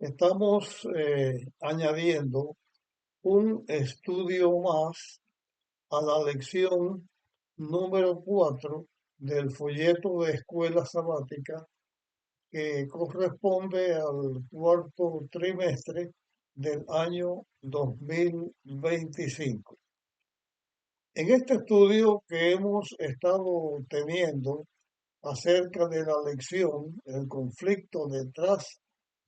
Estamos añadiendo un estudio más a la lección número 4 del folleto de escuela sabática que corresponde al cuarto trimestre del año 2025. En este estudio que hemos estado teniendo acerca de la lección, el conflicto detrás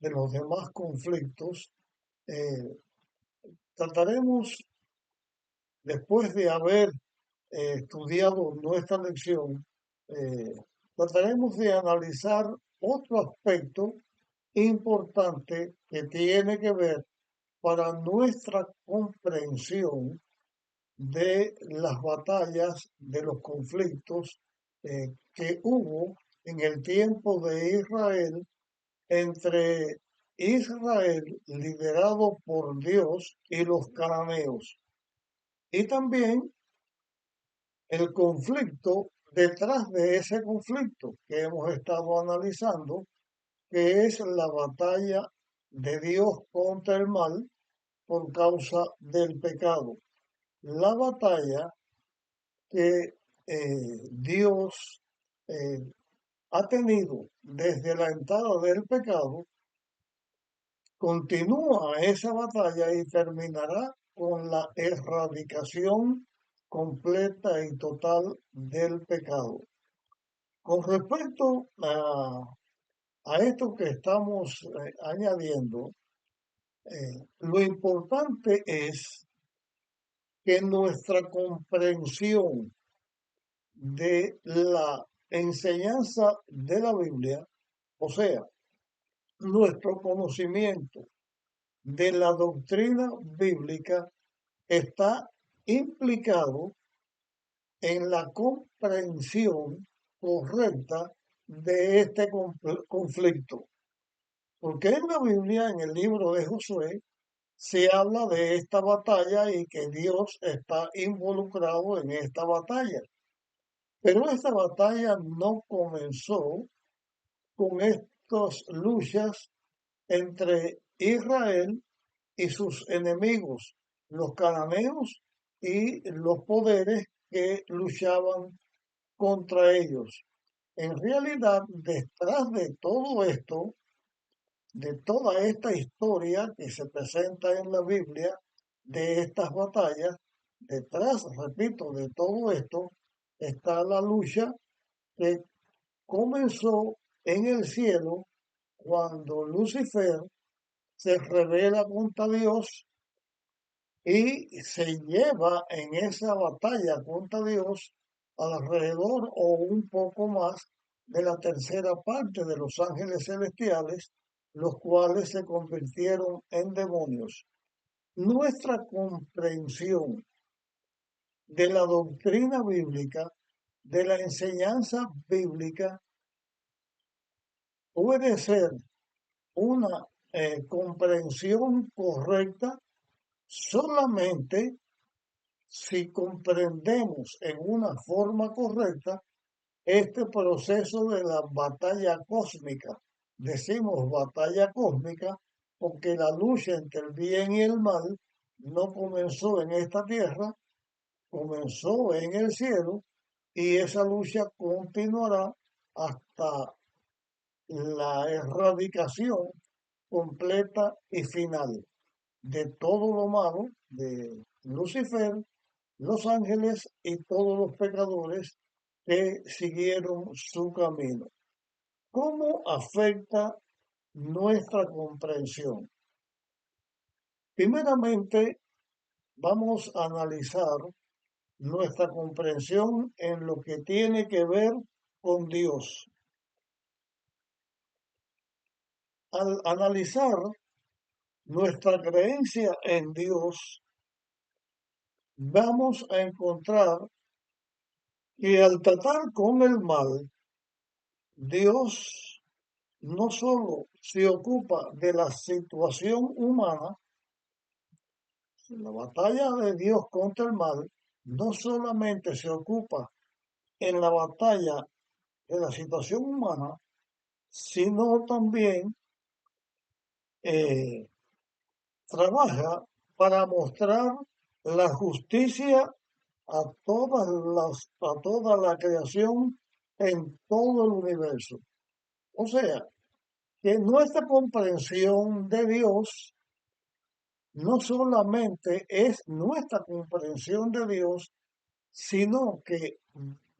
de los demás conflictos, eh, trataremos, después de haber estudiado nuestra lección, eh, trataremos de analizar otro aspecto importante que tiene que ver para nuestra comprensión de las batallas, de los conflictos que hubo en el tiempo de Israel entre Israel liderado por Dios y los cananeos. Y también el conflicto detrás de ese conflicto que hemos estado analizando, que es la batalla de Dios contra el mal por causa del pecado. La batalla que Dios eh, ha tenido desde la entrada del pecado, continúa esa batalla y terminará con la erradicación completa y total del pecado. Con respecto a esto que estamos añadiendo, lo importante es que nuestra comprensión de la enseñanza de la Biblia, o sea, nuestro conocimiento de la doctrina bíblica, está implicado en la comprensión correcta de este conflicto. Porque en la Biblia, en el libro de Josué, se habla de esta batalla y que Dios está involucrado en esta batalla. Pero esta batalla no comenzó con estas luchas entre Israel y sus enemigos, los cananeos y los poderes que luchaban contra ellos. En realidad, detrás de todo esto, de toda esta historia que se presenta en la Biblia, de estas batallas, detrás, repito, de todo esto, está la lucha que comenzó en el cielo cuando Lucifer se revela contra Dios y se lleva en esa batalla contra Dios alrededor o un poco más de la tercera parte de los ángeles celestiales, los cuales se convirtieron en demonios. Nuestra comprensión de la doctrina bíblica, de la enseñanza bíblica, puede ser una comprensión correcta solamente si comprendemos en una forma correcta este proceso de la batalla cósmica. Decimos batalla cósmica porque la lucha entre el bien y el mal no comenzó en esta tierra, comenzó en el cielo y esa lucha continuará hasta la erradicación completa y final de todo lo malo de Lucifer, los ángeles y todos los pecadores que siguieron su camino. ¿Cómo afecta nuestra comprensión? Primeramente, vamos a analizar nuestra comprensión en lo que tiene que ver con Dios. Al analizar nuestra creencia en Dios, vamos a encontrar que al tratar con el mal, Dios no solo se ocupa de la situación humana, la batalla de Dios contra el mal, no solamente se ocupa en la batalla de la situación humana, sino también eh, trabaja para mostrar la justicia a toda la creación en todo el universo. O sea, que nuestra comprensión de Dios no solamente es nuestra comprensión de Dios, sino que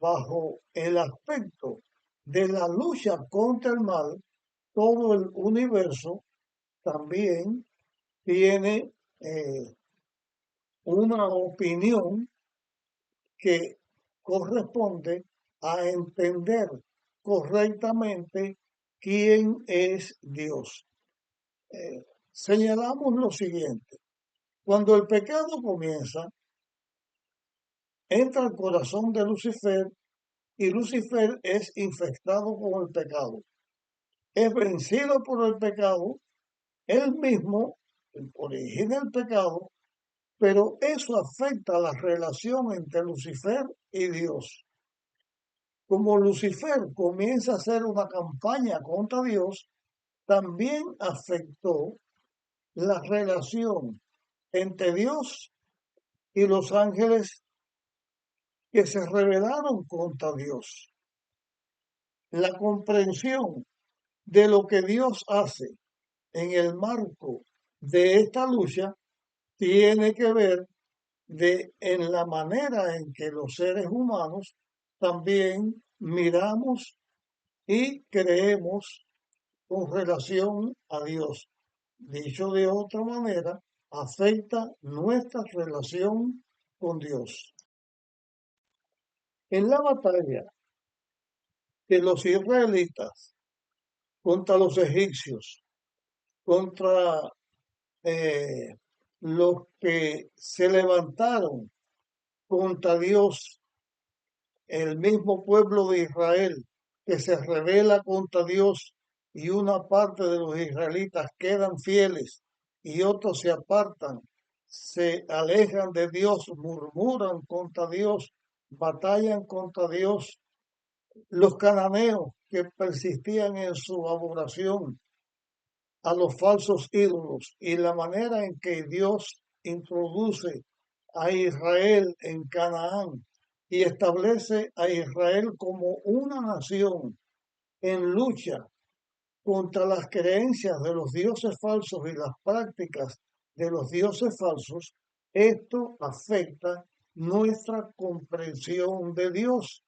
bajo el aspecto de la lucha contra el mal, todo el universo también tiene una opinión que corresponde a entender correctamente quién es Dios. Señalamos lo siguiente: cuando el pecado comienza, entra al corazón de Lucifer y Lucifer es infectado con el pecado. Es vencido por el pecado, él mismo origina el pecado, pero eso afecta la relación entre Lucifer y Dios. Como Lucifer comienza a hacer una campaña contra Dios, también afectó la relación entre Dios y los ángeles que se rebelaron contra Dios. La comprensión de lo que Dios hace en el marco de esta lucha tiene que ver en la manera en que los seres humanos también miramos y creemos con relación a Dios. Dicho de otra manera, afecta nuestra relación con Dios. En la batalla de los israelitas contra los egipcios, contra los que se levantaron contra Dios, el mismo pueblo de Israel que se rebela contra Dios, y una parte de los israelitas quedan fieles y otros se apartan, se alejan de Dios, murmuran contra Dios, batallan contra Dios. Los cananeos que persistían en su adoración a los falsos ídolos y la manera en que Dios introduce a Israel en Canaán y establece a Israel como una nación en lucha contra las creencias de los dioses falsos y las prácticas de los dioses falsos, esto afecta nuestra comprensión de Dios.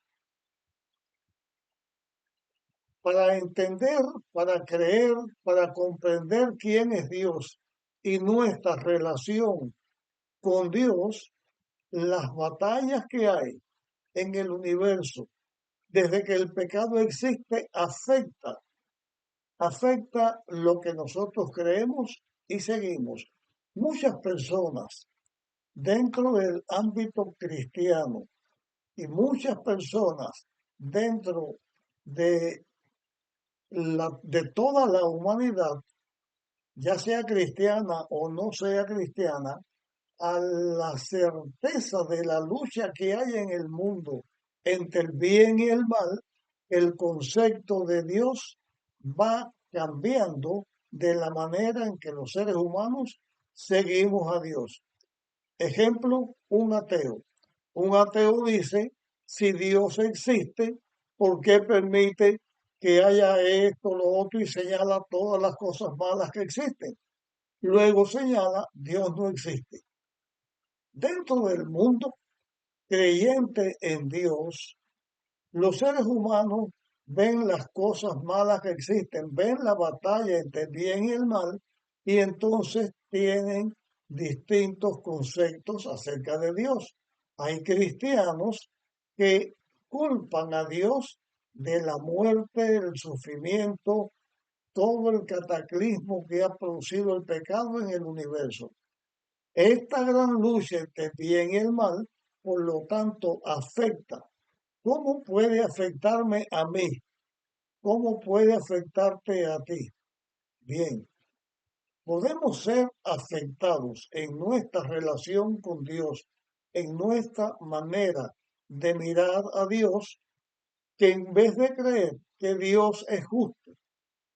Para entender, para creer, para comprender quién es Dios y nuestra relación con Dios, las batallas que hay en el universo desde que el pecado existe afecta lo que nosotros creemos y seguimos. Muchas personas dentro del ámbito cristiano y muchas personas dentro de de toda la humanidad, ya sea cristiana o no sea cristiana, a la certeza de la lucha que hay en el mundo entre el bien y el mal, el concepto de Dios va cambiando de la manera en que los seres humanos seguimos a Dios. Ejemplo, un ateo. Un ateo dice: si Dios existe, ¿por qué permite que haya esto, lo otro, y señala todas las cosas malas que existen? Luego señala: Dios no existe. Dentro del mundo creyente en Dios, los seres humanos ven las cosas malas que existen, ven la batalla entre el bien y el mal, y entonces tienen distintos conceptos acerca de Dios. Hay cristianos que culpan a Dios de la muerte, el sufrimiento, todo el cataclismo que ha producido el pecado en el universo. Esta gran lucha entre el bien y el mal, por lo tanto, afecta. ¿Cómo puede afectarme a mí? ¿Cómo puede afectarte a ti? Bien, podemos ser afectados en nuestra relación con Dios, en nuestra manera de mirar a Dios, que en vez de creer que Dios es justo,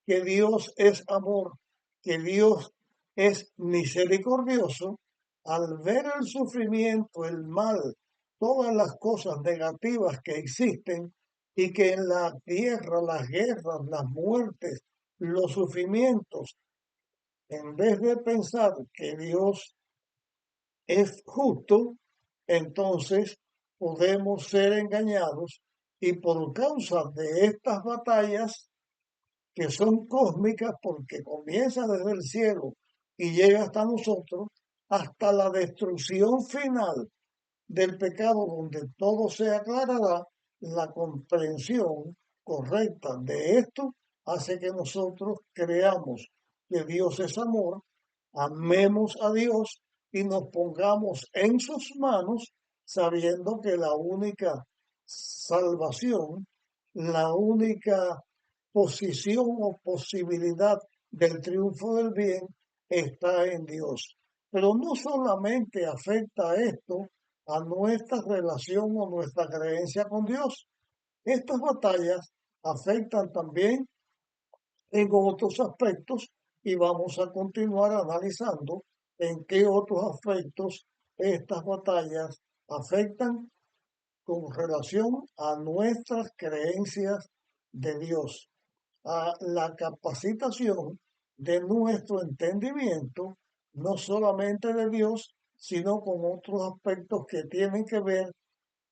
que Dios es amor, que Dios es misericordioso, al ver el sufrimiento, el mal, todas las cosas negativas que existen y que en la tierra, las guerras, las muertes, los sufrimientos, en vez de pensar que Dios es justo, entonces podemos ser engañados y por causa de estas batallas que son cósmicas porque comienza desde el cielo y llega hasta nosotros, hasta la destrucción final del pecado, donde todo se aclarará, la comprensión correcta de esto hace que nosotros creamos que Dios es amor, amemos a Dios y nos pongamos en sus manos, sabiendo que la única salvación, la única posición o posibilidad del triunfo del bien está en Dios. Pero no solamente afecta esto a nuestra relación o nuestra creencia con Dios. Estas batallas afectan también en otros aspectos y vamos a continuar analizando en qué otros aspectos estas batallas afectan con relación a nuestras creencias de Dios, a la capacitación de nuestro entendimiento, no solamente de Dios, sino con otros aspectos que tienen que ver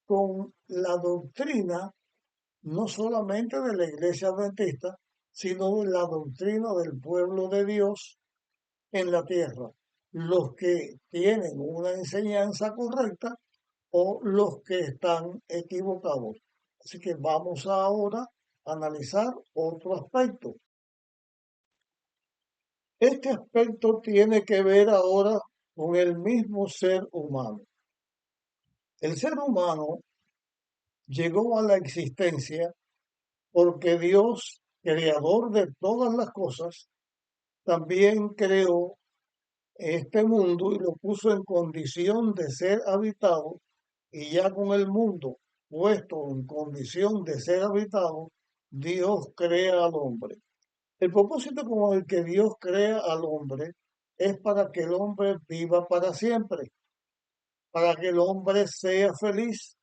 con la doctrina, no solamente de la Iglesia Adventista, sino de la doctrina del pueblo de Dios en la tierra, los que tienen una enseñanza correcta o los que están equivocados. Así que vamos ahora a analizar otro aspecto. Este aspecto tiene que ver ahora con el mismo ser humano. El ser humano llegó a la existencia porque Dios, creador de todas las cosas, también creó este mundo y lo puso en condición de ser habitado, y ya con el mundo puesto en condición de ser habitado, Dios crea al hombre. El propósito con el que Dios crea al hombre es para que el hombre viva para siempre, para que el hombre sea feliz,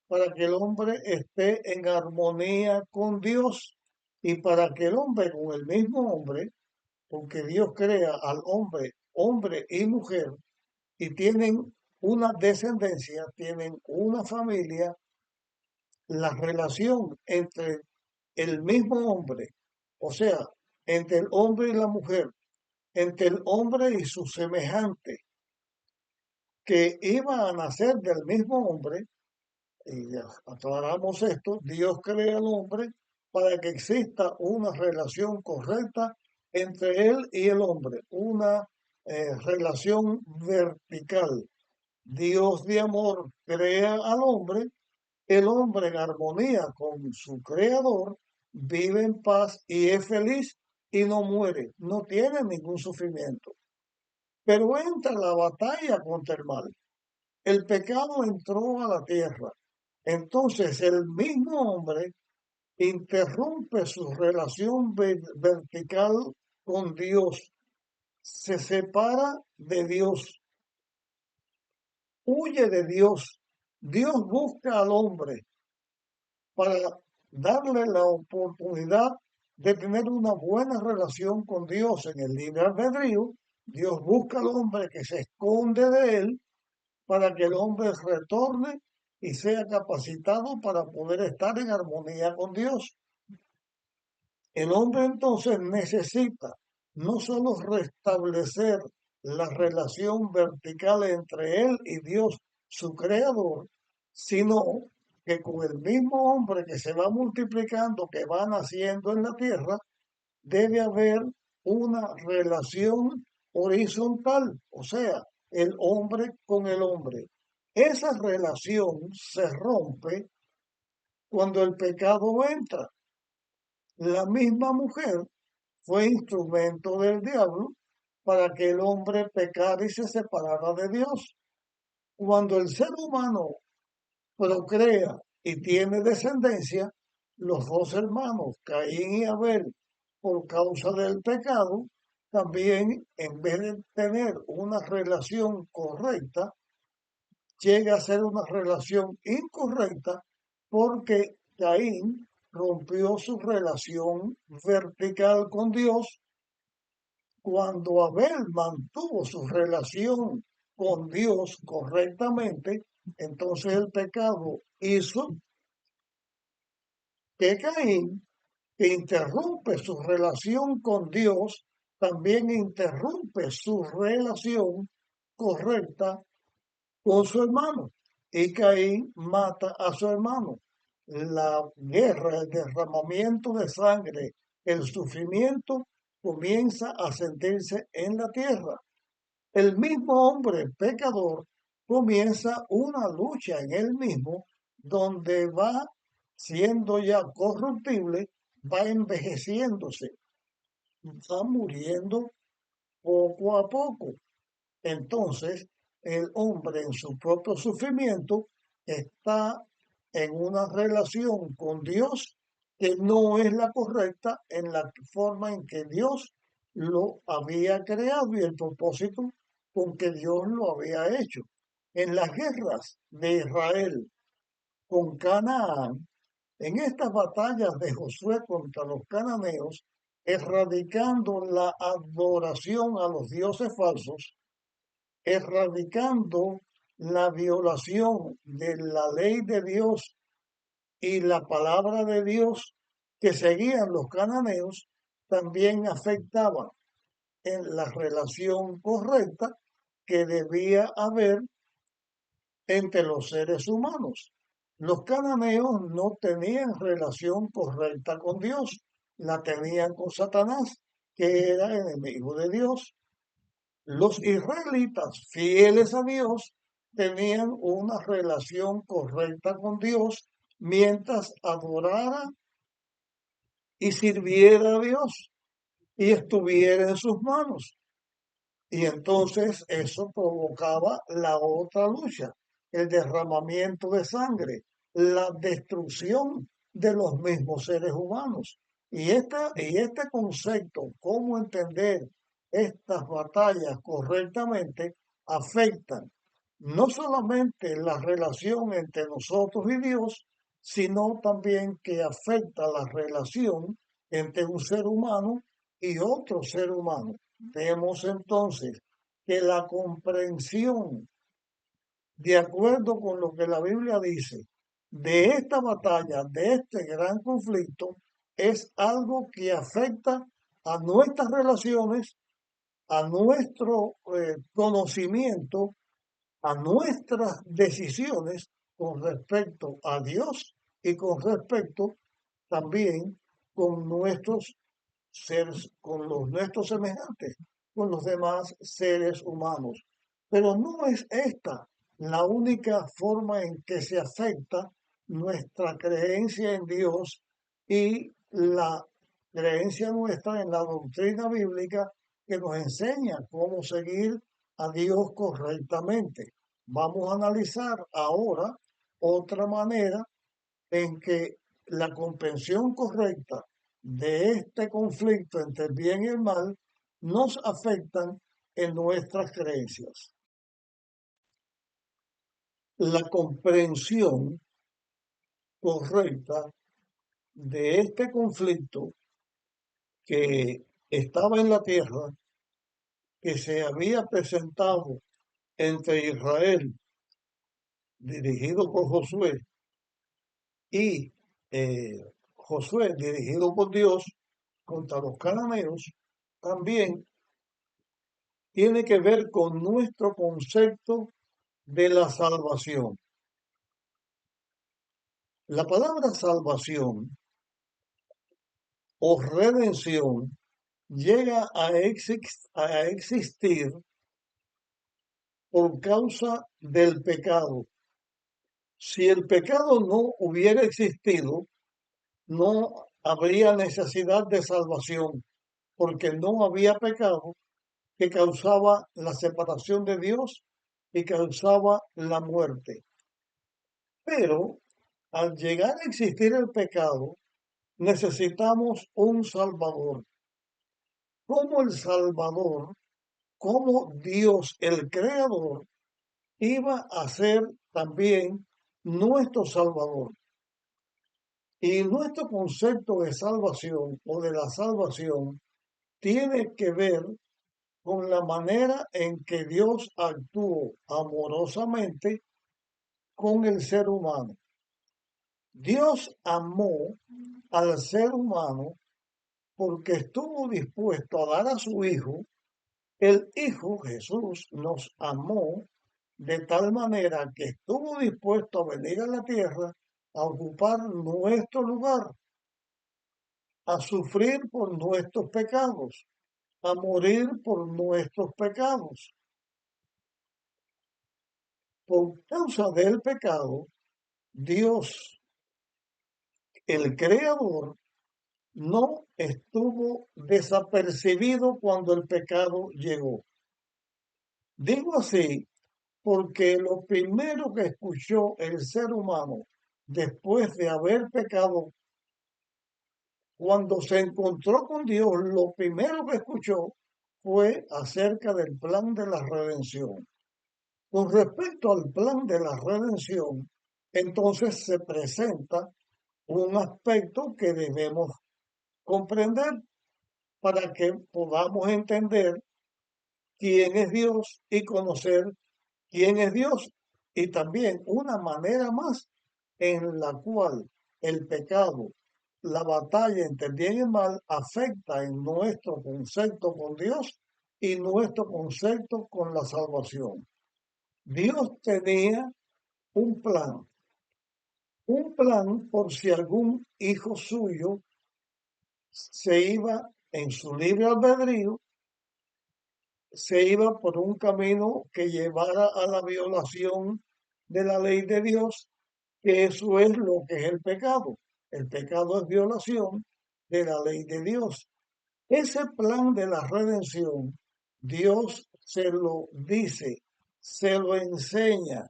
para que el hombre esté en armonía con Dios y para que el hombre con el mismo hombre, porque Dios crea al hombre, hombre y mujer, y tienen una descendencia, tienen una familia, la relación entre el mismo hombre, o sea, entre el hombre y la mujer, entre el hombre y su semejante, que iba a nacer del mismo hombre, y ya aclaramos esto, Dios crea al hombre para que exista una relación correcta entre él y el hombre, una relación vertical. Dios de amor crea al hombre, el hombre en armonía con su creador vive en paz y es feliz y no muere, no tiene ningún sufrimiento. Pero entra la batalla contra el mal. El pecado entró a la tierra. Entonces el mismo hombre interrumpe su relación vertical con Dios, se separa de Dios, huye de Dios. Dios busca al hombre para darle la oportunidad de tener una buena relación con Dios en el libre albedrío. Dios busca al hombre que se esconde de él para que el hombre retorne y sea capacitado para poder estar en armonía con Dios. El hombre entonces necesita no solo restablecer la relación vertical entre él y Dios, su creador, sino que con el mismo hombre que se va multiplicando, que va naciendo en la tierra, debe haber una relación horizontal, o sea, el hombre con el hombre. Esa relación se rompe cuando el pecado entra. La misma mujer fue instrumento del diablo para que el hombre pecara y se separara de Dios. Cuando el ser humano procrea y tiene descendencia, los dos hermanos, Caín y Abel, por causa del pecado, también, en vez de tener una relación correcta, llega a ser una relación incorrecta porque Caín rompió su relación vertical con Dios. Cuando Abel mantuvo su relación con Dios correctamente, entonces el pecado hizo que Caín, que interrumpe su relación con Dios, también interrumpe su relación correcta con su hermano. Y Caín mata a su hermano. La guerra, el derramamiento de sangre, el sufrimiento comienza a sentirse en la tierra. El mismo hombre pecador comienza una lucha en él mismo donde va siendo ya corruptible, va envejeciéndose, va muriendo poco a poco. Entonces, el hombre en su propio sufrimiento está en una relación con Dios que no es la correcta en la forma en que Dios lo había creado y el propósito con que Dios lo había hecho. En las guerras de Israel con Canaán, en estas batallas de Josué contra los cananeos, erradicando la adoración a los dioses falsos, erradicando la violación de la ley de Dios y la palabra de Dios que seguían los cananeos, también afectaba en la relación correcta que debía haber entre los seres humanos. Los cananeos no tenían relación correcta con Dios, la tenían con Satanás, que era enemigo de Dios. Los israelitas, fieles a Dios, tenían una relación correcta con Dios mientras adorara y sirviera a Dios y estuviera en sus manos. Y entonces eso provocaba la otra lucha, el derramamiento de sangre, la destrucción de los mismos seres humanos. Y este concepto, cómo entender estas batallas correctamente, afectan no solamente la relación entre nosotros y Dios, sino también que afecta la relación entre un ser humano y otro ser humano. Vemos entonces que la comprensión, de acuerdo con lo que la Biblia dice, de esta batalla, de este gran conflicto, es algo que afecta a nuestras relaciones, a nuestro conocimiento, a nuestras decisiones con respecto a Dios y con respecto también con nuestros seres, con los nuestros semejantes, con los demás seres humanos. Pero no es esta la única forma en que se afecta nuestra creencia en Dios y la creencia nuestra en la doctrina bíblica que nos enseña cómo seguir a Dios correctamente. Vamos a analizar ahora otra manera en que la comprensión correcta de este conflicto entre el bien y el mal nos afectan en nuestras creencias. La comprensión correcta de este conflicto que estaba en la tierra, que se había presentado entre Israel, dirigido por Josué, y Josué, dirigido por Dios, contra los cananeos, también tiene que ver con nuestro concepto de la salvación. La palabra salvación o redención llega a existir por causa del pecado. Si el pecado no hubiera existido, no habría necesidad de salvación, porque no había pecado que causaba la separación de Dios y causaba la muerte. Pero al llegar a existir el pecado, necesitamos un Salvador. cómo el Salvador, cómo Dios, el Creador, iba a ser también nuestro Salvador. Y nuestro concepto de salvación o de la salvación tiene que ver con la manera en que Dios actuó amorosamente con el ser humano. Dios amó al ser humano porque estuvo dispuesto a dar a su Hijo. El Hijo Jesús nos amó de tal manera que estuvo dispuesto a venir a la tierra a ocupar nuestro lugar, a sufrir por nuestros pecados, a morir por nuestros pecados. Por causa del pecado, Dios, el Creador, no estuvo desapercibido cuando el pecado llegó. Digo así porque lo primero que escuchó el ser humano después de haber pecado, cuando se encontró con Dios, lo primero que escuchó fue acerca del plan de la redención. Con respecto al plan de la redención, entonces se presenta un aspecto que debemos comprender para que podamos entender quién es Dios y conocer quién es Dios. Y también una manera más en la cual el pecado, la batalla entre el bien y el mal, afecta en nuestro concepto con Dios y nuestro concepto con la salvación. Dios tenía un plan por si algún hijo suyo se iba en su libre albedrío, se iba por un camino que llevara a la violación de la ley de Dios, que eso es lo que es el pecado. El pecado es violación de la ley de Dios. Ese plan de la redención, Dios se lo dice, se lo enseña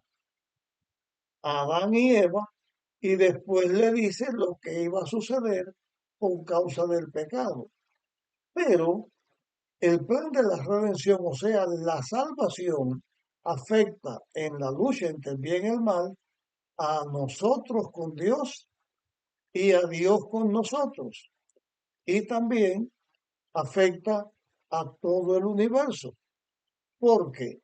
a Adán y Eva y después le dice lo que iba a suceder por causa del pecado. Pero el plan de la redención, o sea, la salvación, afecta en la lucha entre el bien y el mal a nosotros con Dios y a Dios con nosotros. Y también afecta a todo el universo, porque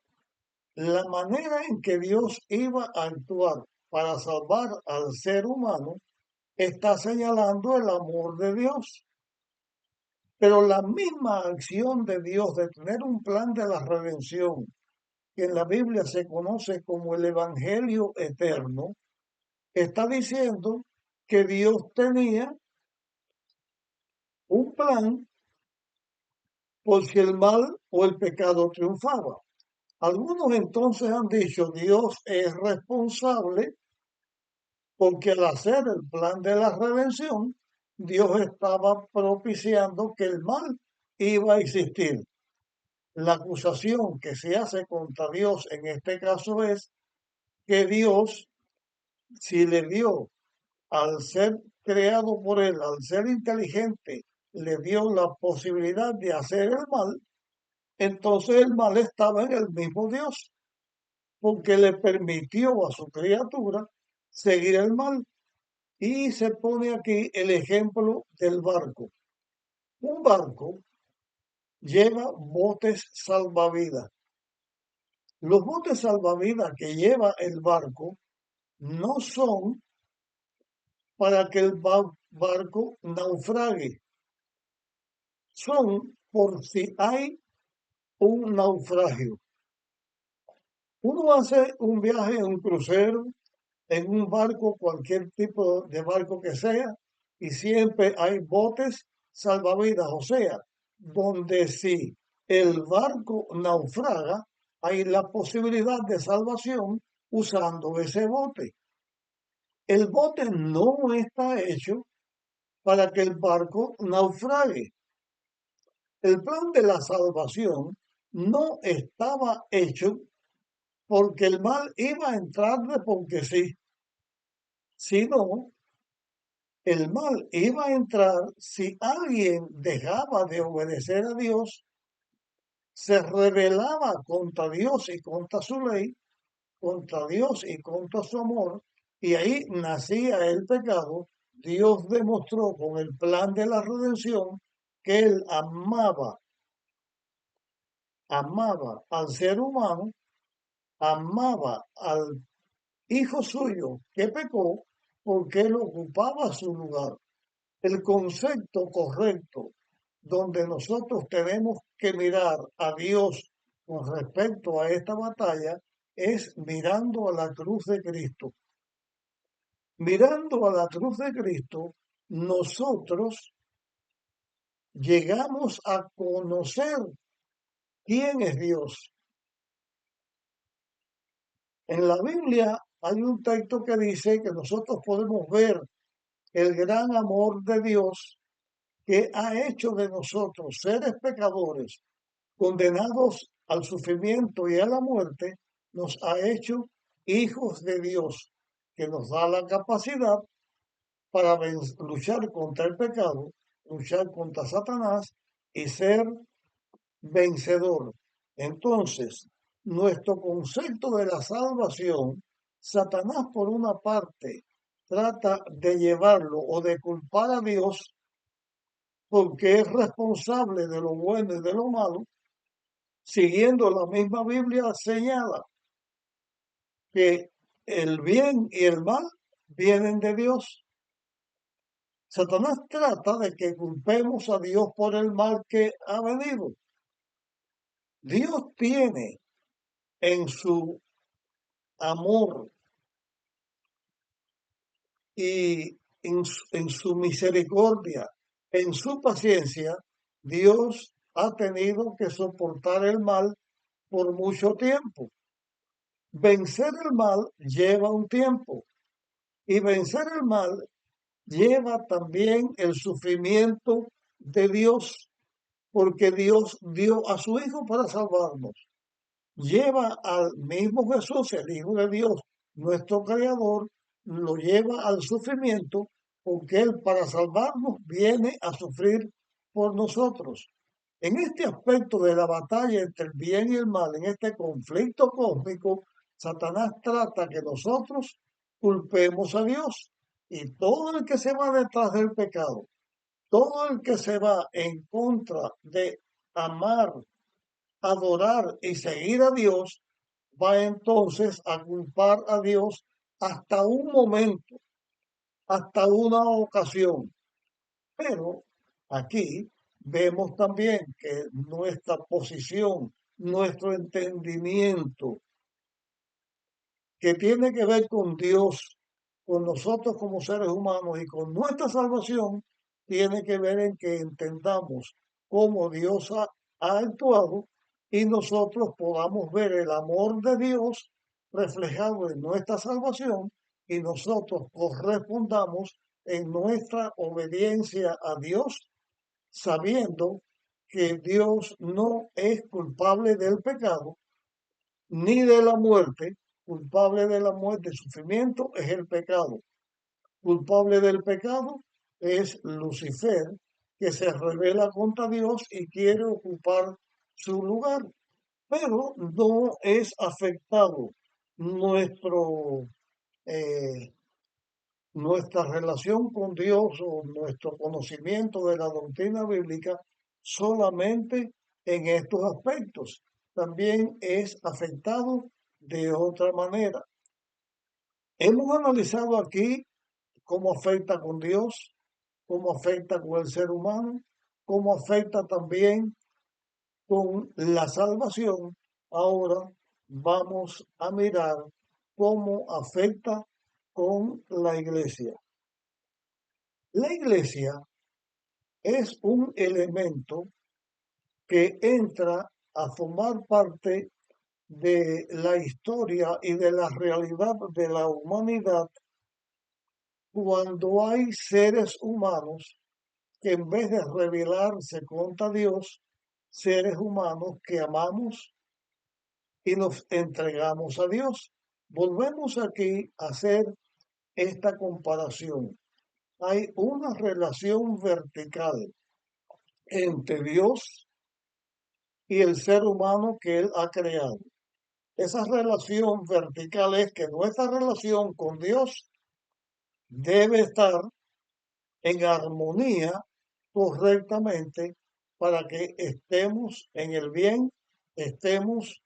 la manera en que Dios iba a actuar para salvar al ser humano está señalando el amor de Dios. Pero la misma acción de Dios de tener un plan de la redención, que en la Biblia se conoce como el Evangelio eterno, está diciendo que Dios tenía un plan por si el mal o el pecado triunfaba. Algunos entonces han dicho Dios es responsable porque al hacer el plan de la redención, Dios estaba propiciando que el mal iba a existir. La acusación que se hace contra Dios en este caso es que Dios, si le dio al ser creado por él, al ser inteligente, le dio la posibilidad de hacer el mal, entonces el mal estaba en el mismo Dios, porque le permitió a su criatura seguir el mal. Y se pone aquí el ejemplo del barco. Un barco lleva botes salvavidas. Los botes salvavidas que lleva el barco no son para que el barco naufrague, son por si hay un naufragio. Uno hace un viaje en un crucero, en un barco, cualquier tipo de barco que sea, y siempre hay botes salvavidas, o sea, donde si el barco naufraga, hay la posibilidad de salvación usando ese bote. El bote no está hecho para que el barco naufrague. El plan de la salvación no estaba hecho porque el mal iba a entrar de porque sí, sino El mal iba a entrar si alguien dejaba de obedecer a Dios, se rebelaba contra Dios y contra su ley, contra Dios y contra su amor, y ahí nacía el pecado. Dios demostró con el plan de la redención que Él amaba al ser humano, amaba al hijo suyo que pecó porque Él ocupaba su lugar. El concepto correcto donde nosotros tenemos que mirar a Dios con respecto a esta batalla es mirando a la cruz de Cristo. Mirando a la cruz de Cristo, nosotros llegamos a conocer quién es Dios. En la Biblia hay un texto que dice que nosotros podemos ver el gran amor de Dios que ha hecho de nosotros seres pecadores, condenados al sufrimiento y a la muerte, nos ha hecho hijos de Dios, que nos da la capacidad para luchar contra el pecado, luchar contra Satanás y ser vencedor. Entonces, nuestro concepto de la salvación, Satanás por una parte trata de llevarlo o de culpar a Dios porque es responsable de lo bueno y de lo malo, siguiendo la misma Biblia señala que el bien y el mal vienen de Dios. Satanás trata de que culpemos a Dios por el mal que ha venido. Dios tiene en su amor y en su misericordia, en su paciencia, Dios ha tenido que soportar el mal por mucho tiempo. Vencer el mal lleva un tiempo y vencer el mal lleva también el sufrimiento de Dios, porque Dios dio a su Hijo para salvarnos. Lleva al mismo Jesús, el Hijo de Dios, nuestro Creador, lo lleva al sufrimiento, porque Él para salvarnos viene a sufrir por nosotros. En este aspecto de la batalla entre el bien y el mal, en este conflicto cósmico, Satanás trata que nosotros culpemos a Dios. Y todo el que se va detrás del pecado, todo el que se va en contra de amar, adorar y seguir a Dios, va entonces a culpar a Dios hasta un momento, hasta una ocasión. Pero aquí vemos también que nuestra posición, nuestro entendimiento, que tiene que ver con Dios, con nosotros como seres humanos y con nuestra salvación, tiene que ver en que entendamos cómo Dios ha actuado y nosotros podamos ver el amor de Dios reflejado en nuestra salvación y nosotros correspondamos en nuestra obediencia a Dios, sabiendo que Dios no es culpable del pecado ni de la muerte. Culpable de la muerte y sufrimiento es el pecado. Culpable del pecado es Lucifer, que se rebela contra Dios y quiere ocupar su lugar, pero no es afectado nuestro, eh, nuestra relación con Dios o nuestro conocimiento de la doctrina bíblica solamente en estos aspectos. También es afectado de otra manera. Hemos analizado aquí cómo afecta con Dios, cómo afecta con el ser humano, cómo afecta también con la salvación. Ahora vamos a mirar cómo afecta con la iglesia. La iglesia es un elemento que entra a formar parte de la historia y de la realidad de la humanidad cuando hay seres humanos que en vez de rebelarse contra Dios, seres humanos que amamos y nos entregamos a Dios. Volvemos aquí a hacer esta comparación. hay una relación vertical entre Dios y el ser humano que Él ha creado. Esa relación vertical es que nuestra relación con Dios debe estar en armonía correctamente para que estemos en el bien, estemos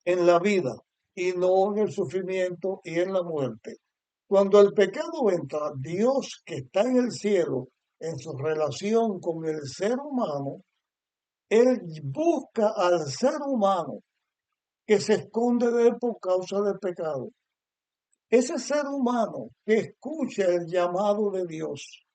en la vida y no en el sufrimiento y en la muerte. Cuando el pecado entra, Dios que está en el cielo, en su relación con el ser humano, Él busca al ser humano que se esconde de él por causa del pecado. Ese ser humano que escucha el llamado de Dios,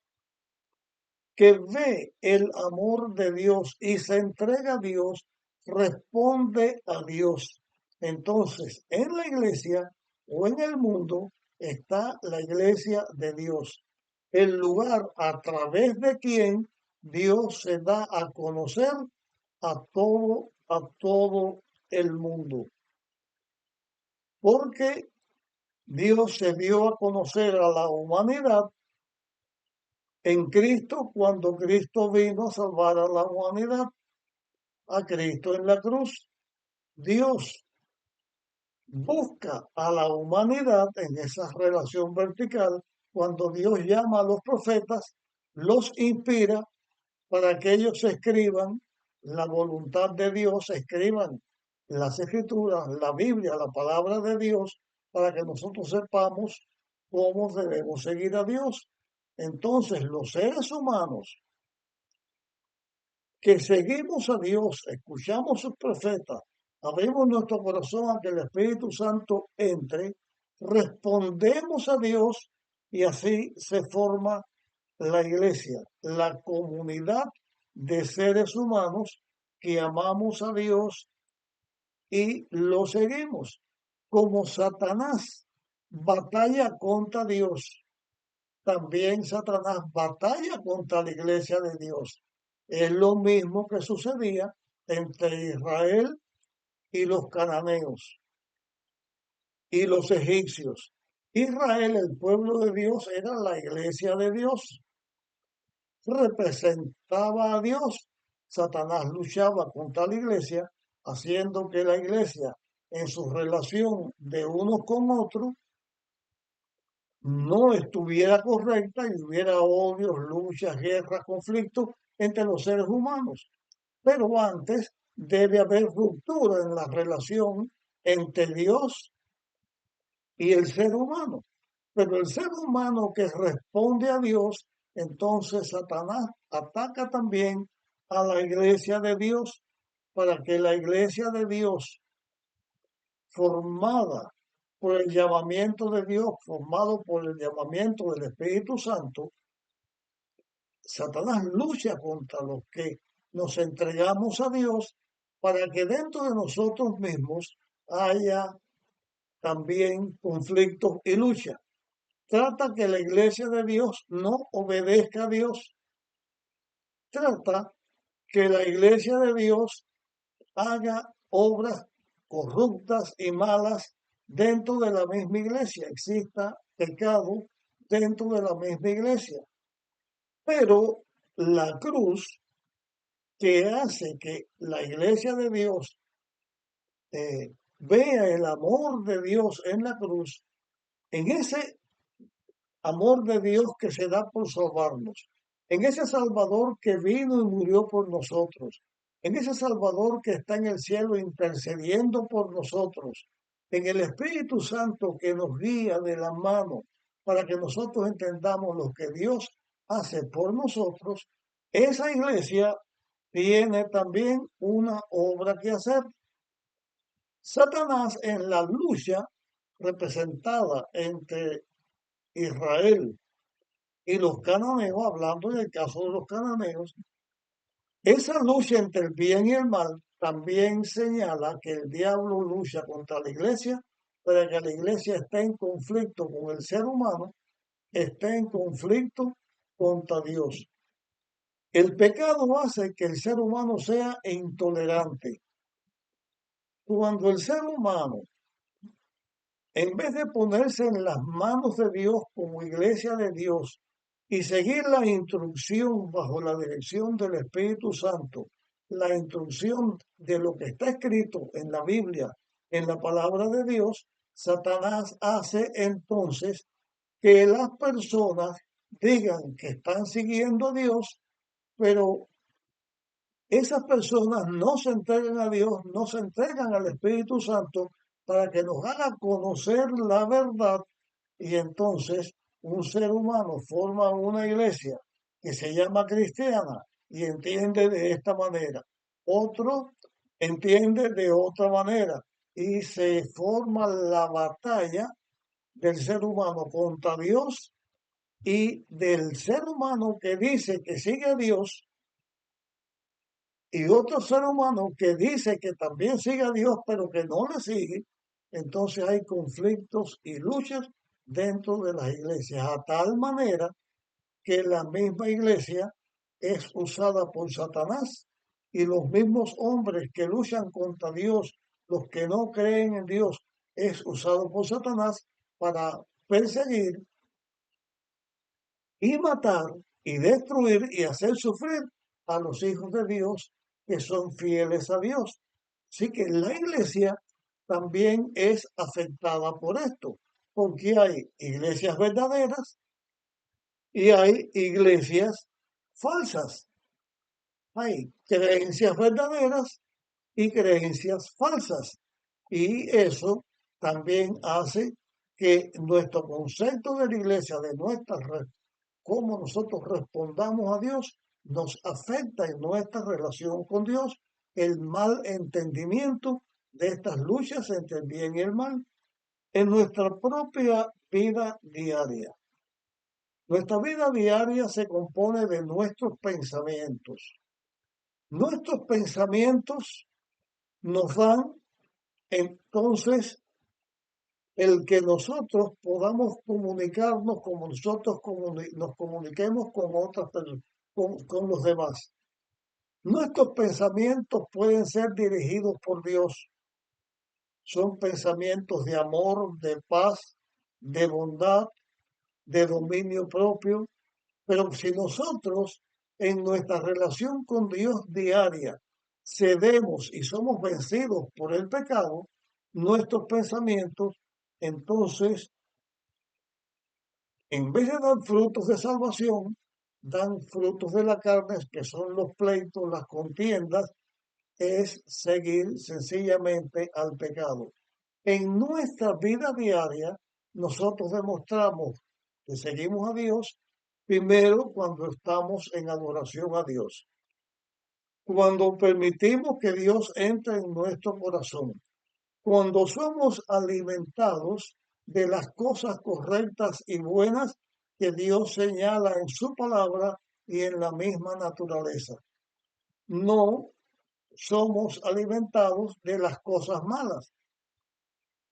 que ve el amor de Dios y se entrega a Dios, responde a Dios. Entonces, en la iglesia o en el mundo está la iglesia de Dios, el lugar a través de quien Dios se da a conocer a todo el mundo. Porque Dios se dio a conocer a la humanidad en Cristo cuando Cristo vino a salvar a la humanidad, a Cristo en la cruz. Dios busca a la humanidad en esa relación vertical cuando Dios llama a los profetas, los inspira para que ellos escriban la voluntad de Dios, escriban las escrituras, la Biblia, la palabra de Dios, para que nosotros sepamos cómo debemos seguir a Dios. Entonces, los seres humanos que seguimos a Dios, escuchamos sus profetas, abrimos nuestro corazón a que el Espíritu Santo entre, respondemos a Dios y así se forma la iglesia, la comunidad de seres humanos que amamos a Dios y lo seguimos. Como Satanás batalla contra Dios, también Satanás batalla contra la iglesia de Dios. Es lo mismo que sucedía entre Israel y los cananeos y los egipcios. Israel, el pueblo de Dios, era la iglesia de Dios, representaba a Dios. Satanás luchaba contra la iglesia, haciendo que la iglesia, en su relación de unos con otros, no estuviera correcta y hubiera odios, luchas, guerras, conflictos entre los seres humanos. Pero antes debe haber ruptura en la relación entre Dios y el ser humano. Pero el ser humano que responde a Dios, entonces Satanás ataca también a la iglesia de Dios para que la iglesia de Dios, formada por el llamamiento de Dios, formado por el llamamiento del Espíritu Santo, Satanás lucha contra los que nos entregamos a Dios para que dentro de nosotros mismos haya también conflictos y lucha. Trata que la iglesia de Dios no obedezca a Dios. Trata que la iglesia de Dios haga obras corruptas y malas dentro de la misma iglesia. Exista pecado dentro de la misma iglesia. Pero la cruz que hace que la iglesia de Dios vea el amor de Dios en la cruz, en ese amor de Dios que se da por salvarnos, en ese Salvador que vino y murió por nosotros, en ese Salvador que está en el cielo intercediendo por nosotros, en el Espíritu Santo que nos guía de la mano para que nosotros entendamos lo que Dios hace por nosotros, esa iglesia tiene también una obra que hacer. Satanás en la lucha representada entre Israel y los cananeos, hablando en el caso de los cananeos, esa lucha entre el bien y el mal también señala que el diablo lucha contra la iglesia para que la iglesia esté en conflicto con el ser humano, esté en conflicto contra Dios. El pecado hace que el ser humano sea intolerante. Cuando el ser humano, en vez de ponerse en las manos de Dios como iglesia de Dios y seguir la instrucción bajo la dirección del Espíritu Santo, la instrucción de lo que está escrito en la Biblia, en la palabra de Dios, Satanás hace entonces que las personas digan que están siguiendo a Dios, pero esas personas no se entregan a Dios, no se entregan al Espíritu Santo para que nos haga conocer la verdad, y entonces un ser humano forma una iglesia que se llama cristiana y entiende de esta manera. Otro entiende de otra manera y se forma la batalla del ser humano contra Dios y del ser humano que dice que sigue a Dios y otro ser humano que dice que también sigue a Dios, pero que no le sigue. Entonces hay conflictos y luchas dentro de las iglesias, a tal manera que la misma iglesia es usada por Satanás y los mismos hombres que luchan contra Dios, los que no creen en Dios, es usado por Satanás para perseguir y matar y destruir y hacer sufrir a los hijos de Dios que son fieles a Dios. Así que la iglesia también es afectada por esto, porque hay iglesias verdaderas y hay iglesias falsas. Hay creencias verdaderas y creencias falsas. Y eso también hace que nuestro concepto de la iglesia, de nuestra cómo nosotros respondamos a Dios, nos afecta en nuestra relación con Dios, el mal entendimiento de estas luchas entre el bien y el mal en nuestra propia vida diaria. Nuestra vida diaria se compone de nuestros pensamientos. Nuestros pensamientos nos dan entonces el que nosotros podamos comunicarnos como nosotros nos comuniquemos con otras personas, con los demás. Nuestros pensamientos pueden ser dirigidos por Dios. Son pensamientos de amor, de paz, de bondad, de dominio propio. Pero si nosotros en nuestra relación con Dios diaria cedemos y somos vencidos por el pecado, nuestros pensamientos entonces en vez de dar frutos de salvación, dan frutos de la carne, que son los pleitos, las contiendas, es seguir sencillamente al pecado. En nuestra vida diaria, nosotros demostramos que seguimos a Dios primero cuando estamos en adoración a Dios, cuando permitimos que Dios entre en nuestro corazón, cuando somos alimentados de las cosas correctas y buenas que Dios señala en su palabra y en la misma naturaleza. No somos alimentados de las cosas malas.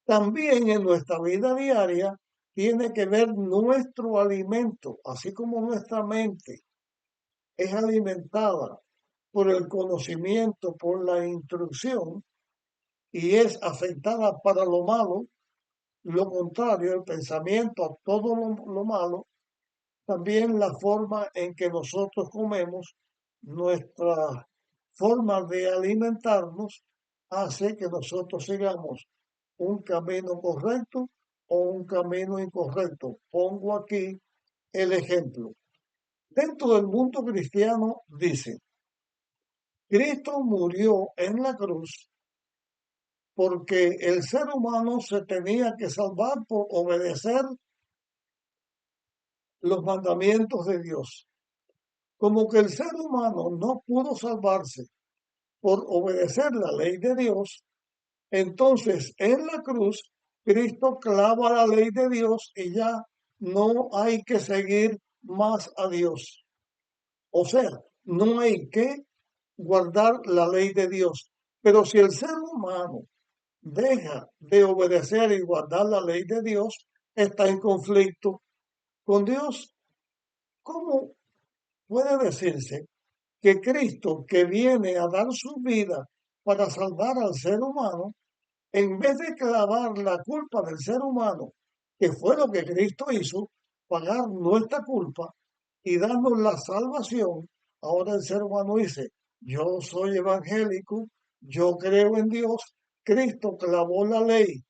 También en nuestra vida diaria tiene que ver nuestro alimento, así como nuestra mente es alimentada por el conocimiento, por la instrucción y es afectada para lo malo. Lo contrario, el pensamiento a todo lo malo, también la forma en que nosotros comemos, nuestra forma de alimentarnos, hace que nosotros sigamos un camino correcto o un camino incorrecto. Pongo aquí el ejemplo. Dentro del mundo cristiano dice, Cristo murió en la cruz porque el ser humano se tenía que salvar por obedecer los mandamientos de Dios. Como que el ser humano no pudo salvarse por obedecer la ley de Dios, entonces en la cruz Cristo clava la ley de Dios y ya no hay que seguir más a Dios. O sea, no hay que guardar la ley de Dios. Pero si el ser humano deja de obedecer y guardar la ley de Dios, está en conflicto con Dios. ¿Cómo puede decirse que Cristo, que viene a dar su vida para salvar al ser humano, en vez de clavar la culpa del ser humano, que fue lo que Cristo hizo, pagar nuestra culpa, y darnos la salvación. Ahora el ser humano dice, yo soy evangélico, yo creo en Dios, Cristo clavó la ley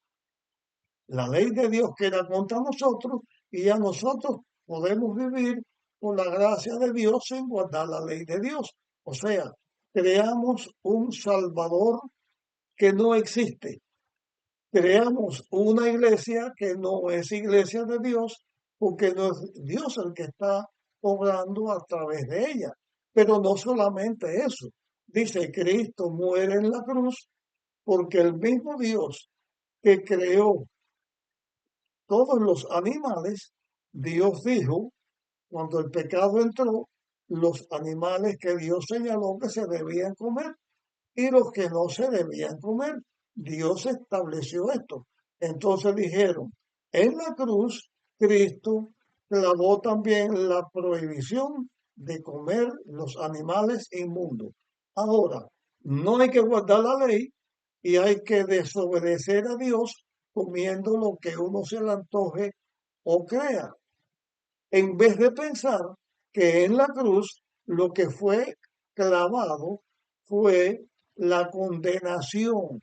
de Dios que era contra nosotros, y ya nosotros podemos vivir por la gracia de Dios sin guardar la ley de Dios. O sea, creamos un Salvador que no existe. Creamos una iglesia que no es iglesia de Dios, porque no es Dios el que está obrando a través de ella. Pero no solamente eso. Dice, Cristo muere en la cruz porque el mismo Dios que creó todos los animales, Dios dijo, cuando el pecado entró, los animales que Dios señaló que se debían comer y los que no se debían comer. Dios estableció esto. Entonces dijeron, en la cruz, Cristo clavó también la prohibición de comer los animales inmundos. Ahora, no hay que guardar la ley y hay que desobedecer a Dios comiendo lo que uno se le antoje o crea, en vez de pensar que en la cruz lo que fue clavado fue la condenación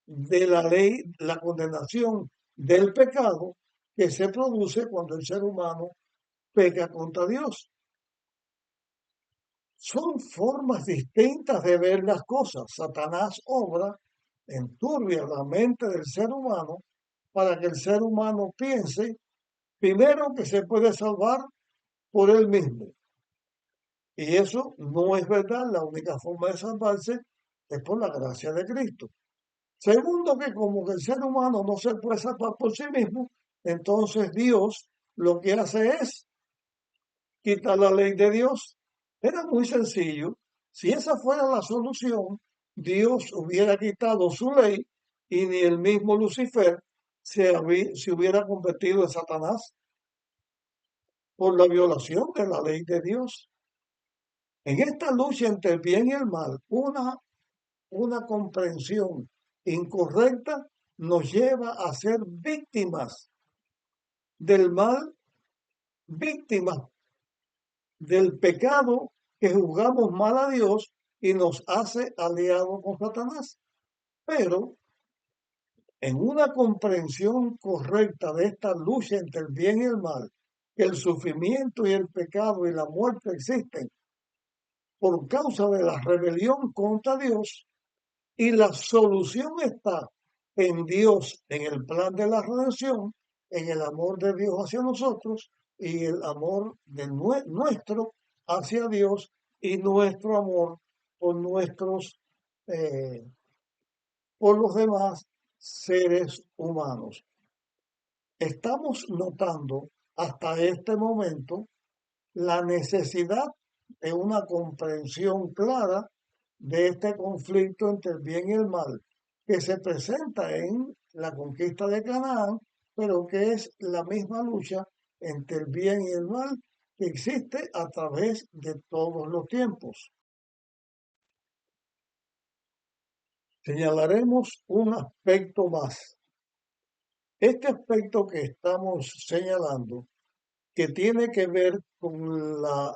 de la ley, la condenación del pecado que se produce cuando el ser humano peca contra Dios. Son formas distintas de ver las cosas. Satanás obra, enturbia la mente del ser humano para que el ser humano piense primero que se puede salvar por él mismo. Y eso no es verdad. La única forma de salvarse es por la gracia de Cristo. Segundo, que como que el ser humano no se puede salvar por sí mismo, entonces Dios lo que hace es quitar la ley de Dios. Era muy sencillo. Si esa fuera la solución, Dios hubiera quitado su ley y ni el mismo Lucifer se hubiera convertido en Satanás por la violación de la ley de Dios. En esta lucha entre el bien y el mal, una comprensión incorrecta nos lleva a ser víctimas del mal, víctimas del pecado que juzgamos mal a Dios y nos hace aliados con Satanás. Pero en una comprensión correcta de esta lucha entre el bien y el mal, que el sufrimiento y el pecado y la muerte existen por causa de la rebelión contra Dios, y la solución está en Dios, en el plan de la redención, en el amor de Dios hacia nosotros y el amor de nuestro hacia Dios y nuestro amor por eh, por los demás seres humanos. Estamos notando hasta este momento la necesidad de una comprensión clara de este conflicto entre el bien y el mal, que se presenta en la conquista de Canaán, pero que es la misma lucha entre el bien y el mal que existe a través de todos los tiempos. Señalaremos un aspecto más. Este aspecto que estamos señalando, que tiene que ver con la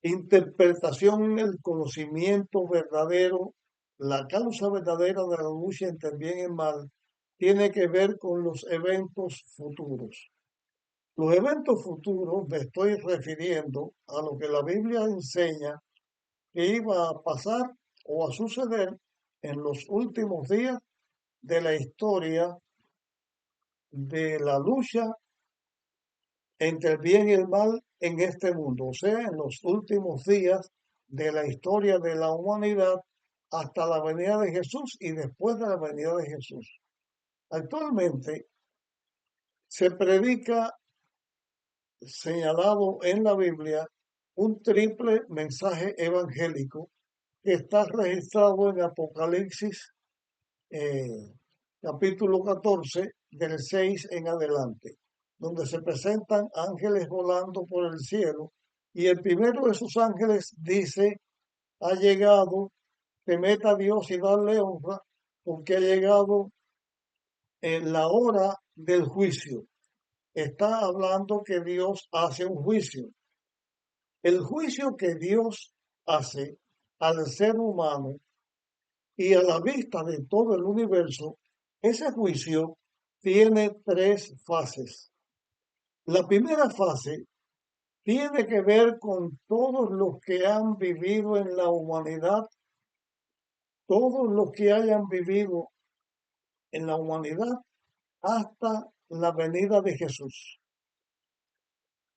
interpretación, el conocimiento verdadero, la causa verdadera de la lucha entre el bien y el mal, tiene que ver con los eventos futuros. Los eventos futuros me estoy refiriendo a lo que la Biblia enseña que iba a pasar o a suceder en los últimos días de la historia de la lucha entre el bien y el mal en este mundo, o sea, en los últimos días de la historia de la humanidad hasta la venida de Jesús y después de la venida de Jesús. Actualmente se predica, señalado en la Biblia, un triple mensaje evangélico que está registrado en Apocalipsis eh, capítulo 14, del 6 en adelante, donde se presentan ángeles volando por el cielo, y el primero de esos ángeles dice, ha llegado, temed a Dios y darle honra, porque ha llegado en la hora del juicio. está hablando que Dios hace un juicio. El juicio que Dios hace al ser humano y a la vista de todo el universo, ese juicio tiene tres fases. La primera fase tiene que ver con todos los que han vivido en la humanidad, todos los que hayan vivido en la humanidad hasta la venida de Jesús.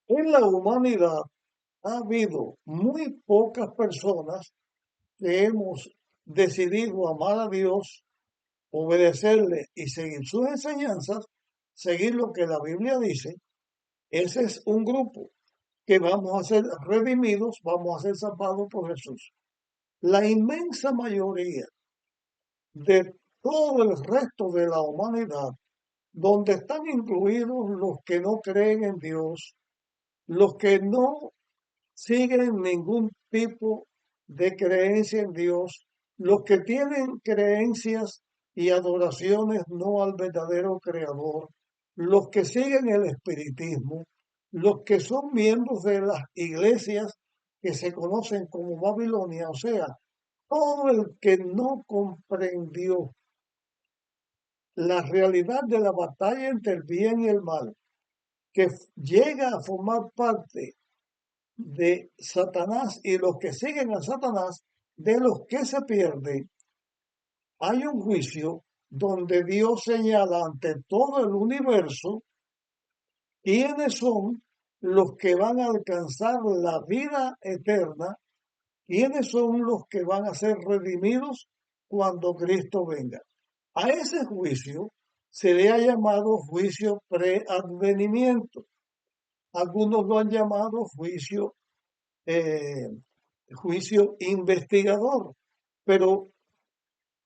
En la humanidad ha habido muy pocas personas que hemos decidido amar a Dios, obedecerle y seguir sus enseñanzas, seguir lo que la Biblia dice. Ese es un grupo que vamos a ser redimidos, vamos a ser salvados por Jesús. La inmensa mayoría de todo el resto de la humanidad, donde están incluidos los que no creen en Dios, los que no siguen ningún tipo de creencia en Dios, los que tienen creencias y adoraciones no al verdadero Creador, los que siguen el espiritismo, los que son miembros de las iglesias que se conocen como Babilonia, o sea, todo el que no comprendió la realidad de la batalla entre el bien y el mal, que llega a formar parte de Satanás y los que siguen a Satanás, de los que se pierden, hay un juicio donde Dios señala ante todo el universo quiénes son los que van a alcanzar la vida eterna, quiénes son los que van a ser redimidos cuando Cristo venga. A ese juicio se le ha llamado juicio preadvenimiento. Algunos lo han llamado eh, juicio investigador, pero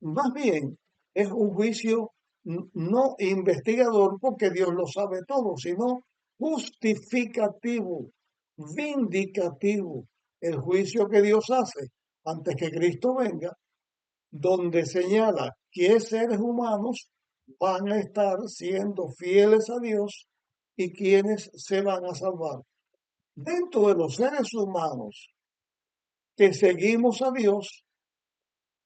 más bien es un juicio no investigador porque Dios lo sabe todo, sino justificativo, vindicativo, el juicio que Dios hace antes que Cristo venga, donde señala qué seres humanos van a estar siendo fieles a Dios y quienes se van a salvar. Dentro de los seres humanos que seguimos a Dios,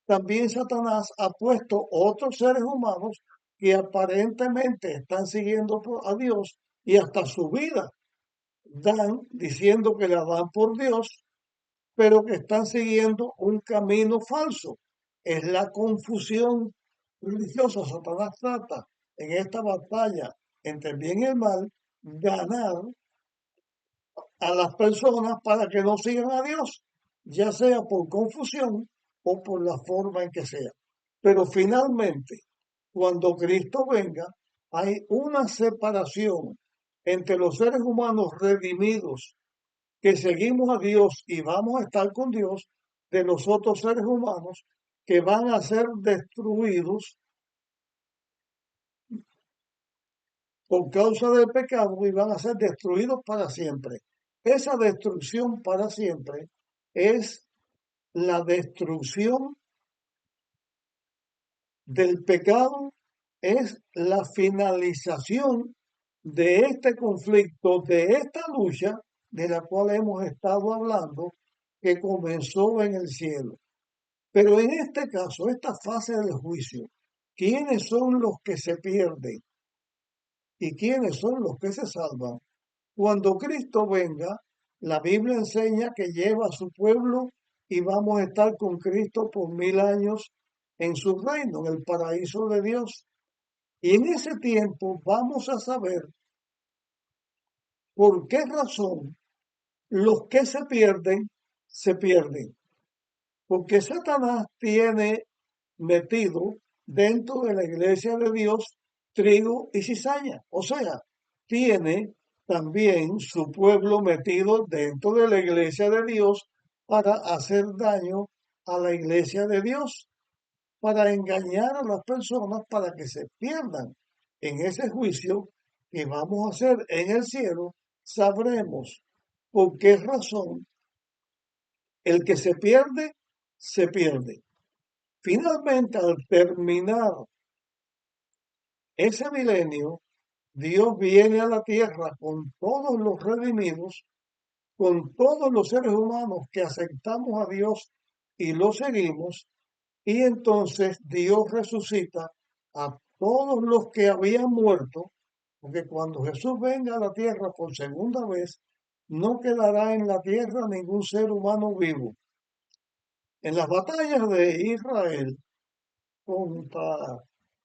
también Satanás ha puesto otros seres humanos que aparentemente están siguiendo a Dios y hasta su vida dan diciendo que la dan por Dios, pero que están siguiendo un camino falso. Es la confusión religiosa. Satanás trata en esta batalla entre el bien y el mal ganar a las personas para que no sigan a Dios, ya sea por confusión o por la forma en que sea. Pero finalmente, cuando Cristo venga, hay una separación entre los seres humanos redimidos que seguimos a Dios y vamos a estar con Dios, de los otros seres humanos que van a ser destruidos por causa del pecado y van a ser destruidos para siempre. Esa destrucción para siempre es la destrucción del pecado, es la finalización de este conflicto, de esta lucha de la cual hemos estado hablando, que comenzó en el cielo. Pero en este caso, esta fase del juicio, ¿quiénes son los que se pierden y quiénes son los que se salvan? Cuando Cristo venga, la Biblia enseña que lleva a su pueblo y vamos a estar con Cristo por 1000 años en su reino, en el paraíso de Dios. Y en ese tiempo vamos a saber por qué razón los que se pierden. Porque Satanás tiene metido dentro de la iglesia de Dios trigo y cizaña. O sea, tiene también su pueblo metido dentro de la iglesia de Dios para hacer daño a la iglesia de Dios, para engañar a las personas para que se pierdan. En ese juicio que vamos a hacer en el cielo, sabremos por qué razón el que se pierde, se pierde. Finalmente, al terminar ese milenio, Dios viene a la tierra con todos los redimidos, con todos los seres humanos que aceptamos a Dios y lo seguimos, y entonces Dios resucita a todos los que habían muerto, porque cuando Jesús venga a la tierra por segunda vez, no quedará en la tierra ningún ser humano vivo. En las batallas de Israel contra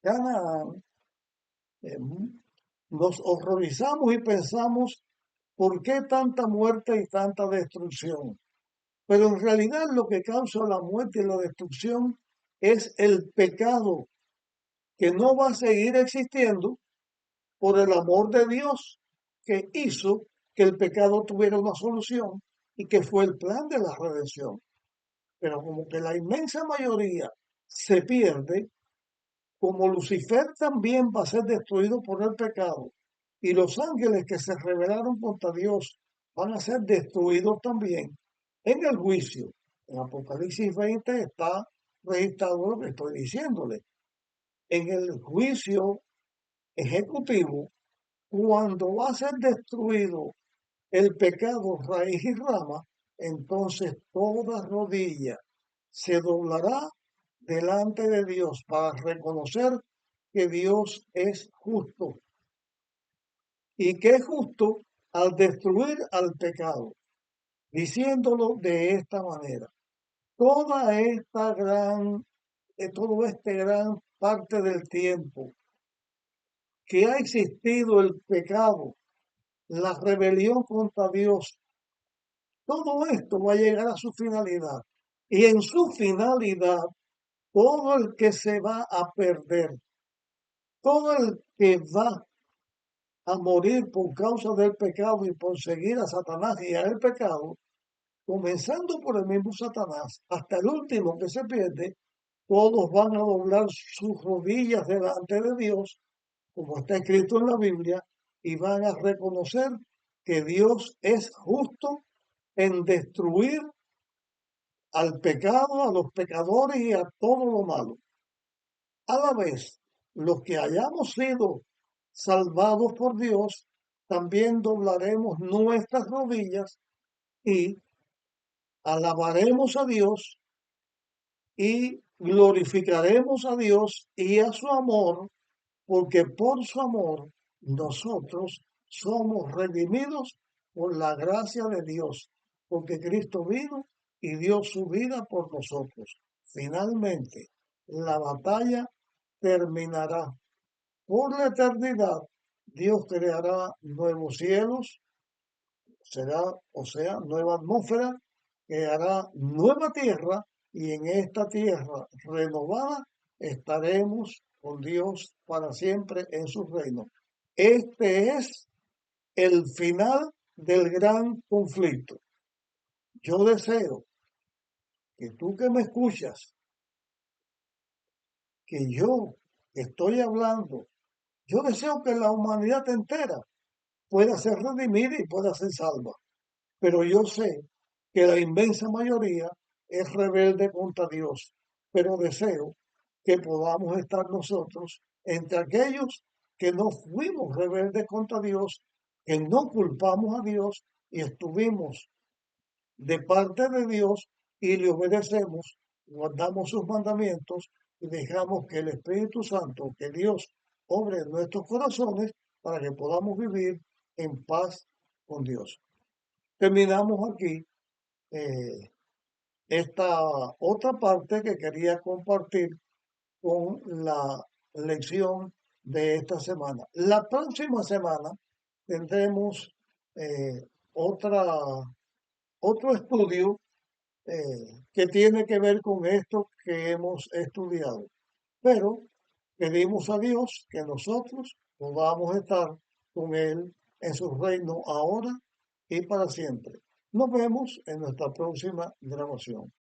Canaán, eh, nos horrorizamos y pensamos, ¿por qué tanta muerte y tanta destrucción? Pero en realidad lo que causa la muerte y la destrucción es el pecado, que no va a seguir existiendo por el amor de Dios, que hizo que el pecado tuviera una solución y que fue el plan de la redención. Pero como que la inmensa mayoría se pierde, como Lucifer también va a ser destruido por el pecado, y los ángeles que se rebelaron contra Dios van a ser destruidos también en el juicio. En Apocalipsis 20 está registrado lo que estoy diciéndole. En el juicio ejecutivo, cuando va a ser destruido el pecado raíz y rama, entonces toda rodilla se doblará delante de Dios para reconocer que Dios es justo y que es justo al destruir al pecado, diciéndolo de esta manera. Toda esta gran, todo este gran parte del tiempo que ha existido el pecado, la rebelión contra Dios, todo esto va a llegar a su finalidad. Y en su finalidad, todo el que se va a perder, todo el que va a morir por causa del pecado y por seguir a Satanás y a el pecado, comenzando por el mismo Satanás, hasta el último que se pierde, todos van a doblar sus rodillas delante de Dios, como está escrito en la Biblia, y van a reconocer que Dios es justo en destruir al pecado, a los pecadores y a todo lo malo. A la vez, los que hayamos sido salvados por Dios, también doblaremos nuestras rodillas y alabaremos a Dios y glorificaremos a Dios y a su amor, porque por su amor nosotros somos redimidos por la gracia de Dios, porque Cristo vino y dio su vida por nosotros. Finalmente, la batalla terminará. Por la eternidad, Dios creará nuevos cielos, será, o sea, nueva atmósfera, creará nueva tierra y en esta tierra renovada estaremos con Dios para siempre en su reino. Este es el final del gran conflicto. Yo deseo que tú que me escuchas, que yo que estoy hablando, yo deseo que la humanidad entera pueda ser redimida y pueda ser salva. Pero yo sé que la inmensa mayoría es rebelde contra Dios. Pero deseo que podamos estar nosotros entre aquellos que no fuimos rebeldes contra Dios, que no culpamos a Dios y estuvimos de parte de Dios y le obedecemos, guardamos sus mandamientos y dejamos que el Espíritu Santo, que Dios obre en nuestros corazones para que podamos vivir en paz con Dios. Terminamos aquí eh, esta otra parte que quería compartir con la lección de esta semana. La próxima semana tendremos eh, otra, otro estudio que tiene que ver con esto que hemos estudiado. Pero pedimos a Dios que nosotros podamos estar con Él en su reino ahora y para siempre. Nos vemos en nuestra próxima grabación.